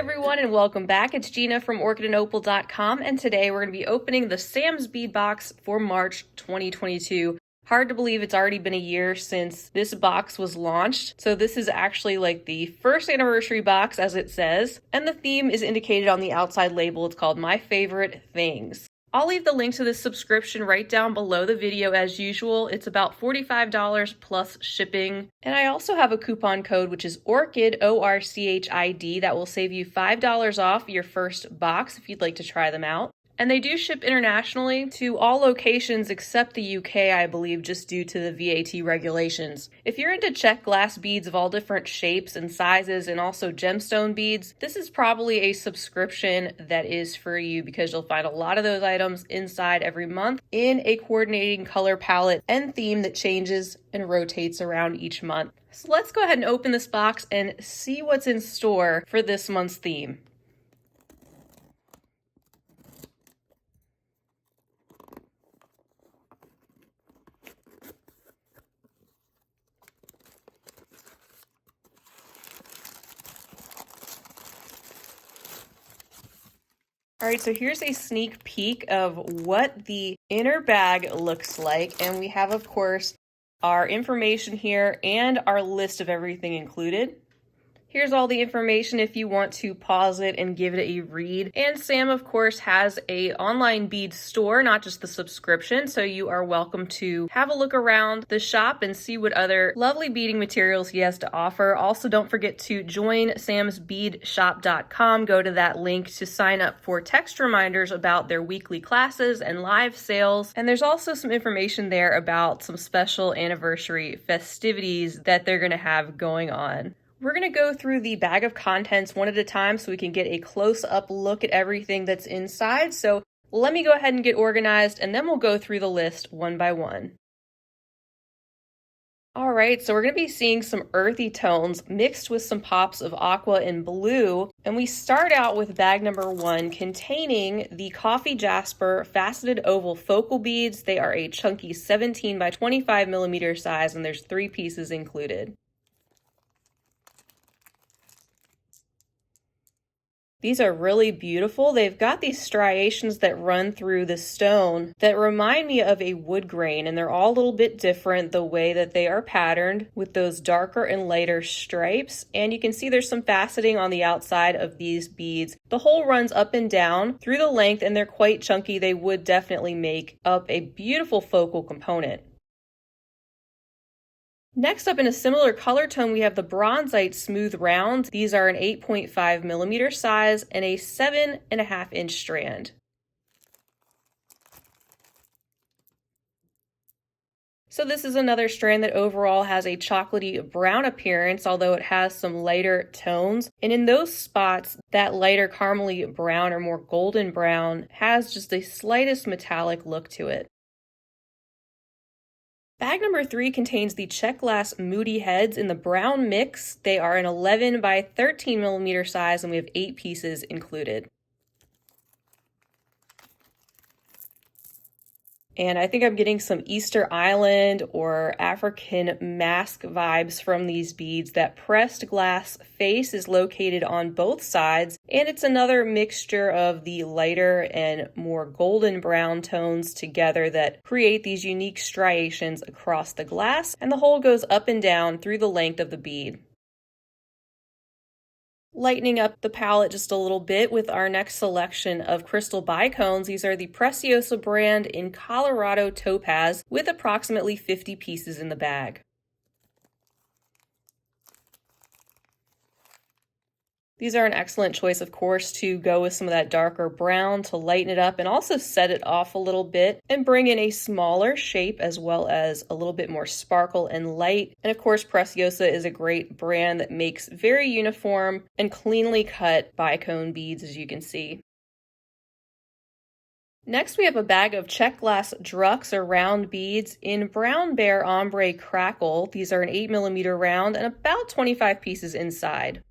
everyone, and welcome back. It's Gina from orchidandopal.com, and today we're going to be opening the Sam's bead box for March 2022. Hard to believe it's already been a year since this box was launched. So this is actually like the first anniversary box, as it says, and the theme is indicated on the outside label. It's called My Favorite Things. I'll leave the link to this subscription right down below the video as usual. It's about $45 plus shipping. And I also have a coupon code, which is Orchid, ORCHID, that will save you $5 off your first box if you'd like to try them out. And they do ship internationally to all locations except the UK, I believe, just due to the VAT regulations. If you're into check glass beads of all different shapes and sizes and also gemstone beads, this is probably a subscription that is for you because you'll find a lot of those items inside every month in a coordinating color palette and theme that changes and rotates around each month. So let's go ahead and open this box and see what's in store for this month's theme. All right, so here's a sneak peek of what the inner bag looks like. And we have, of course, our information here and our list of everything included. Here's all the information if you want to pause it and give it a read. And Sam, of course, has an online bead store, not just the subscription, so you are welcome to have a look around the shop and see what other lovely beading materials he has to offer. Also, don't forget to join samsbeadshop.com. Go to that link to sign up for text reminders about their weekly classes and live sales. And there's also some information there about some special anniversary festivities that they're going to have going on. We're going to go through the bag of contents one at a time so we can get a close-up look at everything that's inside. So let me go ahead and get organized, and then we'll go through the list one by one. All right, so we're going to be seeing some earthy tones mixed with some pops of aqua and blue. And we start out with bag number 1 containing the Coffee Jasper Faceted Oval Focal Beads. They are a chunky 17 by 25 millimeter size, and there's 3 pieces included. These are really beautiful. They've got these striations that run through the stone that remind me of a wood grain, and they're all a little bit different the way that they are patterned with those darker and lighter stripes. And you can see there's some faceting on the outside of these beads. The hole runs up and down through the length, and they're quite chunky. They would definitely make up a beautiful focal component. Next up, in a similar color tone, we have the Bronzite Smooth Round. These are an 8.5 millimeter size and a 7.5 inch strand. So this is another strand that overall has a chocolatey brown appearance, although it has some lighter tones. And in those spots, that lighter caramely brown or more golden brown has just the slightest metallic look to it. Bag number 3 contains the check glass Moody Heads in the brown mix. They are an 11 by 13 millimeter size, and we have 8 pieces included. And I think I'm getting some Easter Island or African mask vibes from these beads. That pressed glass face is located on both sides, and it's another mixture of the lighter and more golden brown tones together that create these unique striations across the glass, and the hole goes up and down through the length of the bead. Lightening up the palette just a little bit with our next selection of crystal bicones. These are the Preciosa brand in Colorado Topaz with approximately 50 pieces in the bag. These are an excellent choice, of course, to go with some of that darker brown to lighten it up and also set it off a little bit and bring in a smaller shape as well as a little bit more sparkle and light. And of course, Preciosa is a great brand that makes very uniform and cleanly cut bicone beads, as you can see. Next, we have a bag of check glass Drux or round beads in Brown Bear Ombre Crackle. These are an 8 millimeter round and about 25 pieces inside.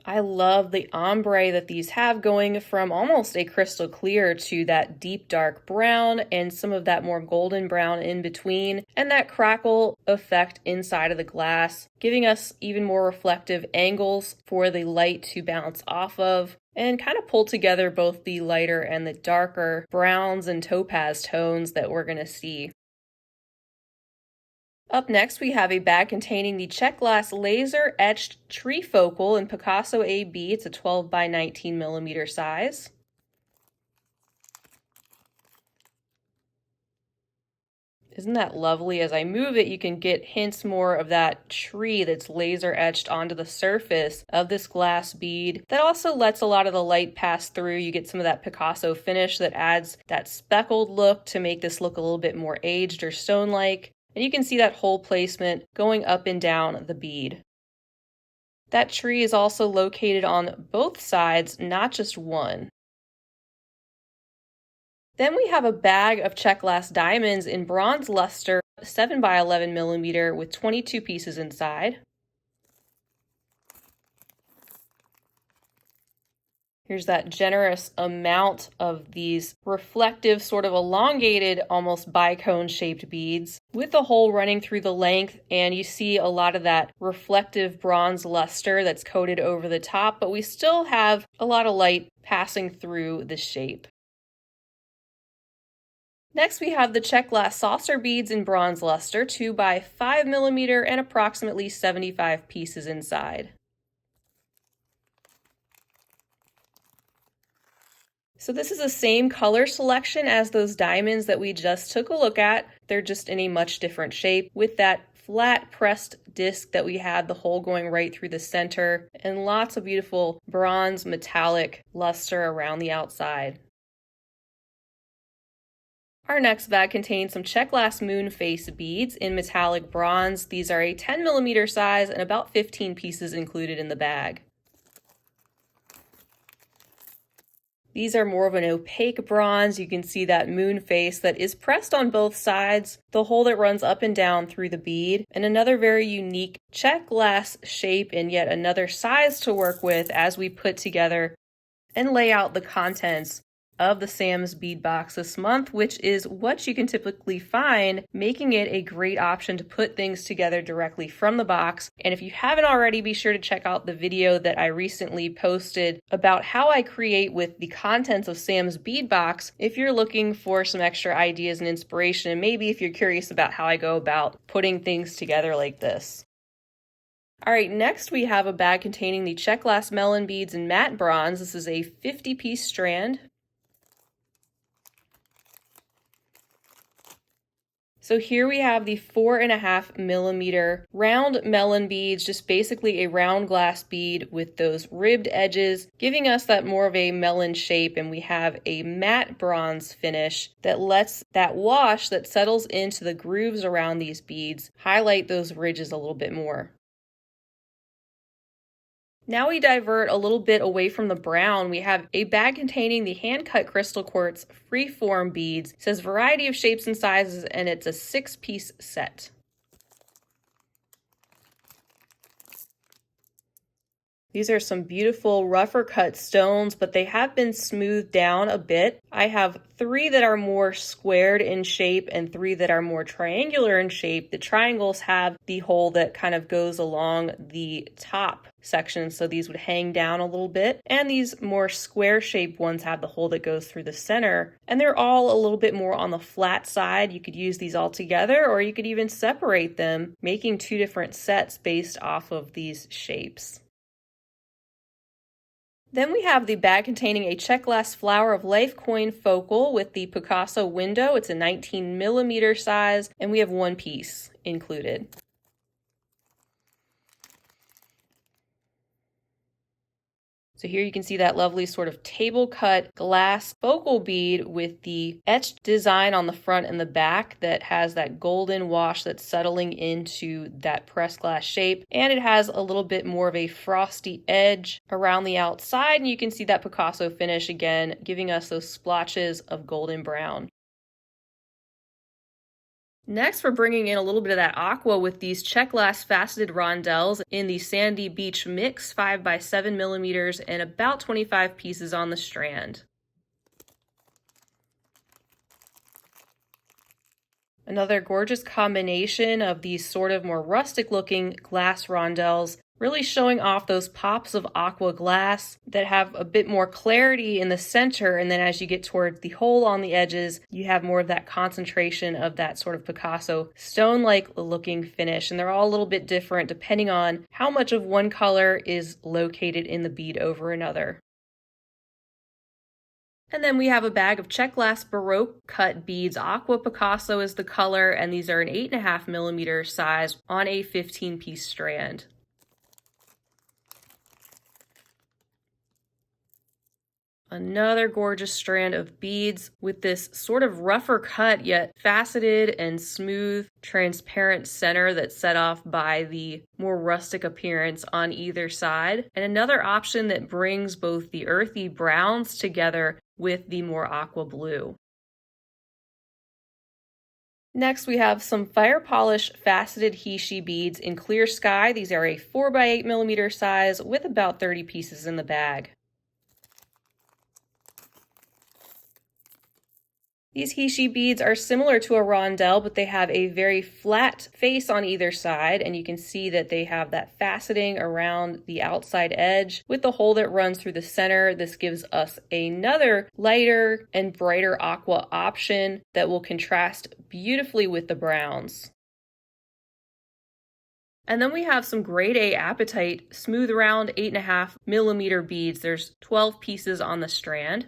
I love the ombre that these have, going from almost a crystal clear to that deep dark brown and some of that more golden brown in between, and that crackle effect inside of the glass, giving us even more reflective angles for the light to bounce off of and kind of pull together both the lighter and the darker browns and topaz tones that we're going to see. Up next, we have a bag containing the check glass laser etched trifocal in Picasso AB. It's a 12 by 19 millimeter size. Isn't that lovely? As I move it, you can get hints more of that tree that's laser etched onto the surface of this glass bead. That also lets a lot of the light pass through. You get some of that Picasso finish that adds that speckled look to make this look a little bit more aged or stone-like. And you can see that hole placement going up and down the bead. That tree is also located on both sides, not just one. Then we have a bag of check glass diamonds in bronze luster, 7 by 11 millimeter with 22 pieces inside. Here's that generous amount of these reflective, sort of elongated, almost bicone shaped beads with the hole running through the length, and you see a lot of that reflective bronze luster that's coated over the top, but we still have a lot of light passing through the shape. Next, we have the check glass saucer beads in bronze luster, 2 by 5 millimeter and approximately 75 pieces inside. So this is the same color selection as those diamonds that we just took a look at. They're just in a much different shape with that flat pressed disc that we had, the hole going right through the center, and lots of beautiful bronze metallic luster around the outside. Our next bag contains some check glass moon face beads in metallic bronze. These are a 10 millimeter size and about 15 pieces included in the bag. These are more of an opaque bronze. You can see that moon face that is pressed on both sides, the hole that runs up and down through the bead, and another very unique check glass shape and yet another size to work with as we put together and lay out the contents of the Sam's bead box this month, which is what you can typically find, making it a great option to put things together directly from the box. And if you haven't already, be sure to check out the video that I recently posted about how I create with the contents of Sam's bead box if you're looking for some extra ideas and inspiration, and maybe if you're curious about how I go about putting things together like this. All right, next we have a bag containing the check glass melon beads in matte bronze. This is a 50-piece strand. So here we have the 4.5 millimeter round melon beads, just basically a round glass bead with those ribbed edges, giving us that more of a melon shape, and we have a matte bronze finish that lets that wash that settles into the grooves around these beads highlight those ridges a little bit more. Now we divert a little bit away from the brown. We have a bag containing the hand-cut crystal quartz freeform beads. It says variety of shapes and sizes, and it's a 6-piece set. These are some beautiful rougher cut stones, but they have been smoothed down a bit. I have 3 that are more squared in shape and 3 that are more triangular in shape. The triangles have the hole that kind of goes along the top section, so these would hang down a little bit. And these more square shaped ones have the hole that goes through the center. And they're all a little bit more on the flat side. You could use these all together, or you could even separate them, making 2 different sets based off of these shapes. Then we have the bag containing a check glass flower of life coin focal with the Picasso window. It's a 19 millimeter size, and we have 1 piece included. So here you can see that lovely sort of table cut glass focal bead with the etched design on the front and the back that has that golden wash that's settling into that pressed glass shape. And it has a little bit more of a frosty edge around the outside. And you can see that Picasso finish again, giving us those splotches of golden brown. Next, we're bringing in a little bit of that aqua with these check glass faceted rondelles in the Sandy Beach Mix 5 by 7 millimeters and about 25 pieces on the strand. Another gorgeous combination of these sort of more rustic looking glass rondelles, really showing off those pops of aqua glass that have a bit more clarity in the center, and then as you get towards the hole on the edges, you have more of that concentration of that sort of Picasso stone-like looking finish. And they're all a little bit different depending on how much of one color is located in the bead over another. And then we have a bag of check glass Baroque cut beads. Aqua Picasso is the color, and these are an 8.5 millimeter size on a 15-piece strand. Another gorgeous strand of beads with this sort of rougher cut yet faceted and smooth, transparent center that's set off by the more rustic appearance on either side. And another option that brings both the earthy browns together with the more aqua blue. Next, we have some fire polish faceted Heishi beads in clear sky. These are a 4 by 8 millimeter size with about 30 pieces in the bag. These Heishi beads are similar to a rondelle, but they have a very flat face on either side, and you can see that they have that faceting around the outside edge with the hole that runs through the center. This gives us another lighter and brighter aqua option that will contrast beautifully with the browns. And then we have some grade A apatite smooth round 8.5 millimeter beads. There's 12 pieces on the strand.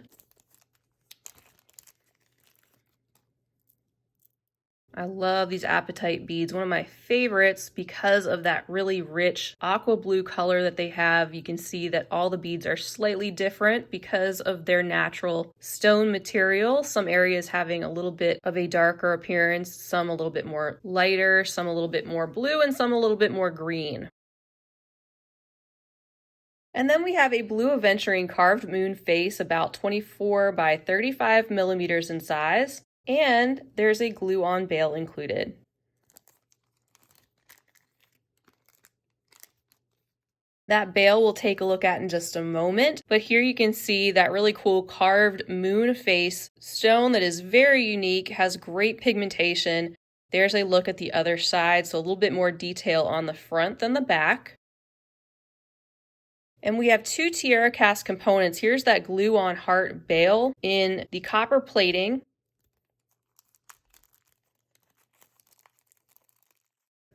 I love these apatite beads, one of my favorites because of that really rich aqua blue color that they have. You can see that all the beads are slightly different because of their natural stone material. Some areas having a little bit of a darker appearance, some a little bit more lighter, some a little bit more blue, and some a little bit more green. And then we have a blue aventurine carved moon face, about 24 by 35 millimeters in size. And there's a glue-on bail included. That bail we'll take a look at in just a moment, but here you can see that really cool carved moon face stone that is very unique, has great pigmentation. There's a look at the other side, so a little bit more detail on the front than the back. And we have two tiara cast components. Here's that glue-on heart bail in the copper plating.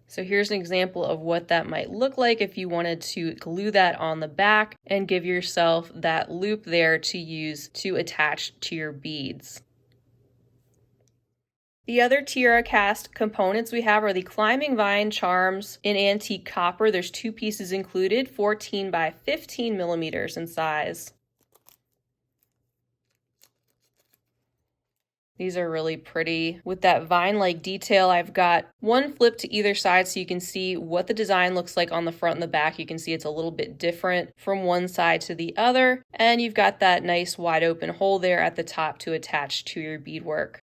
So here's an example of what that might look like if you wanted to glue that on the back and give yourself that loop there to use to attach to your beads. The other tiara cast components we have are the climbing vine charms in antique copper. There's 2 pieces included, 14 by 15 millimeters in size. These are really pretty with that vine-like detail. I've got one flip to either side so you can see what the design looks like on the front and the back. You can see it's a little bit different from one side to the other. And you've got that nice wide open hole there at the top to attach to your beadwork.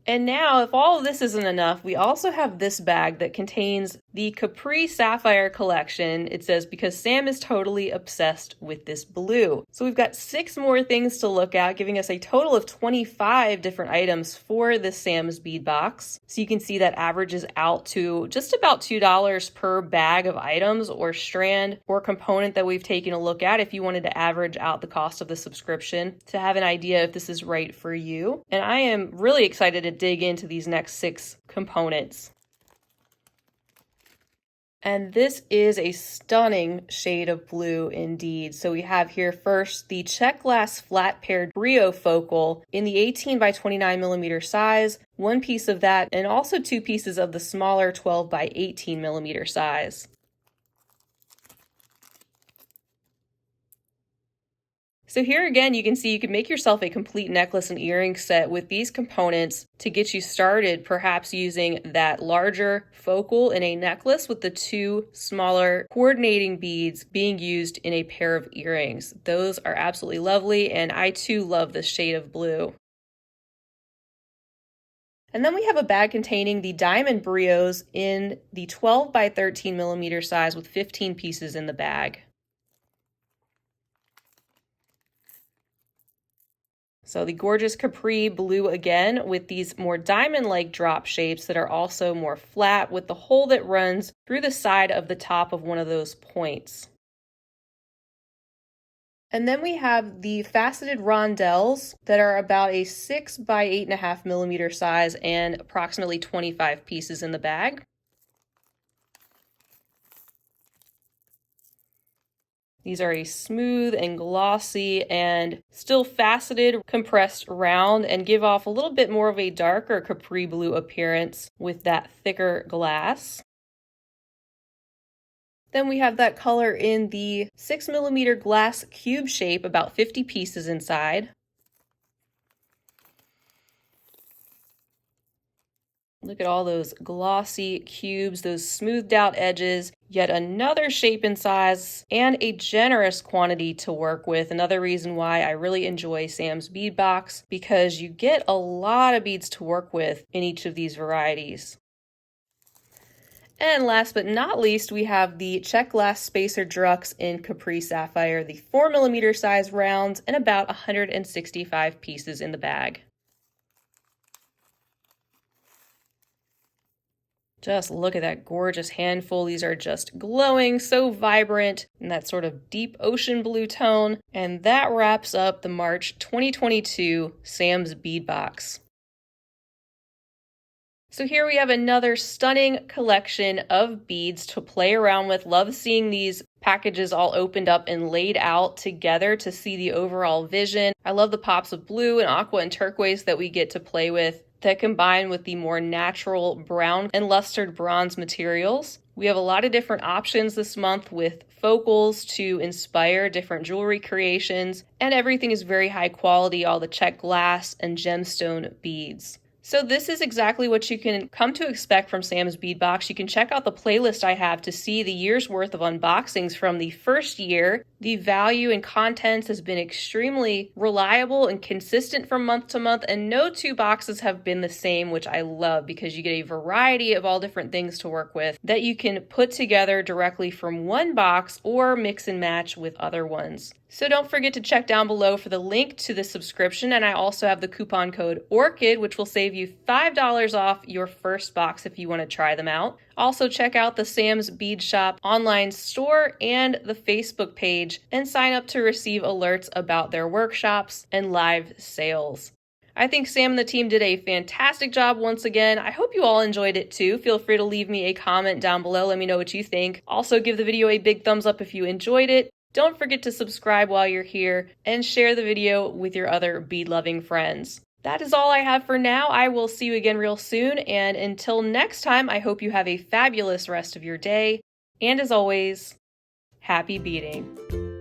And now, if all of this isn't enough, we also have this bag that contains the Capri Sapphire collection. It says, because Sam is totally obsessed with this blue. So we've got 6 more things to look at, giving us a total of 25 different items for this Sam's bead box. So you can see that averages out to just about $2 per bag of items or strand or component that we've taken a look at if you wanted to average out the cost of the subscription to have an idea if this is right for you. And I am really excited to dig into these next 6 components. And this is a stunning shade of blue indeed. So we have here first the check glass flat paired Brio focal in the 18 by 29 millimeter size, 1 piece of that, and also 2 pieces of the smaller 12 by 18 millimeter size. So here again, you can see you can make yourself a complete necklace and earring set with these components to get you started, perhaps using that larger focal in a necklace with the 2 smaller coordinating beads being used in a pair of earrings. Those are absolutely lovely, and I too love this shade of blue. And then we have a bag containing the diamond brios in the 12 by 13 millimeter size with 15 pieces in the bag. So the gorgeous Capri blue again with these more diamond-like drop shapes that are also more flat with the hole that runs through the side of the top of one of those points. And then we have the faceted rondelles that are about a 6 by 8.5 millimeter size and approximately 25 pieces in the bag. These are a smooth and glossy and still faceted compressed round and give off a little bit more of a darker Capri blue appearance with that thicker glass. Then we have that color in the 6 millimeter glass cube shape, about 50 pieces inside. Look at all those glossy cubes, those smoothed out edges, yet another shape and size, and a generous quantity to work with. Another reason why I really enjoy Sam's Bead Box, because you get a lot of beads to work with in each of these varieties. And last but not least, we have the check glass spacer Drux in Capri Sapphire, the 4 millimeter size rounds, and about 165 pieces in the bag. Just look at that gorgeous handful. These are just glowing, so vibrant in that sort of deep ocean blue tone. And that wraps up the March 2022 Sam's Bead Box. So here we have another stunning collection of beads to play around with. Love seeing these packages all opened up and laid out together to see the overall vision. I love the pops of blue and aqua and turquoise that we get to play with that combine with the more natural brown and lustered bronze materials. We have a lot of different options this month with focals to inspire different jewelry creations, and everything is very high quality, all the check glass and gemstone beads. So this is exactly what you can come to expect from Sam's Bead Box. You can check out the playlist I have to see the year's worth of unboxings from the first year. The value and contents has been extremely reliable and consistent from month to month, and no two boxes have been the same, which I love because you get a variety of all different things to work with that you can put together directly from one box or mix and match with other ones. So don't forget to check down below for the link to the subscription, and I also have the coupon code ORCHID, which will save you $5 off your first box if you want to try them out. Also check out the Sam's Bead Shop online store and the Facebook page and sign up to receive alerts about their workshops and live sales. I think Sam and the team did a fantastic job once again. I hope you all enjoyed it too. Feel free to leave me a comment down below. Let me know what you think. Also give the video a big thumbs up if you enjoyed it. Don't forget to subscribe while you're here and share the video with your other bead-loving friends. That is all I have for now. I will see you again real soon, and until next time, I hope you have a fabulous rest of your day. And as always, happy beading.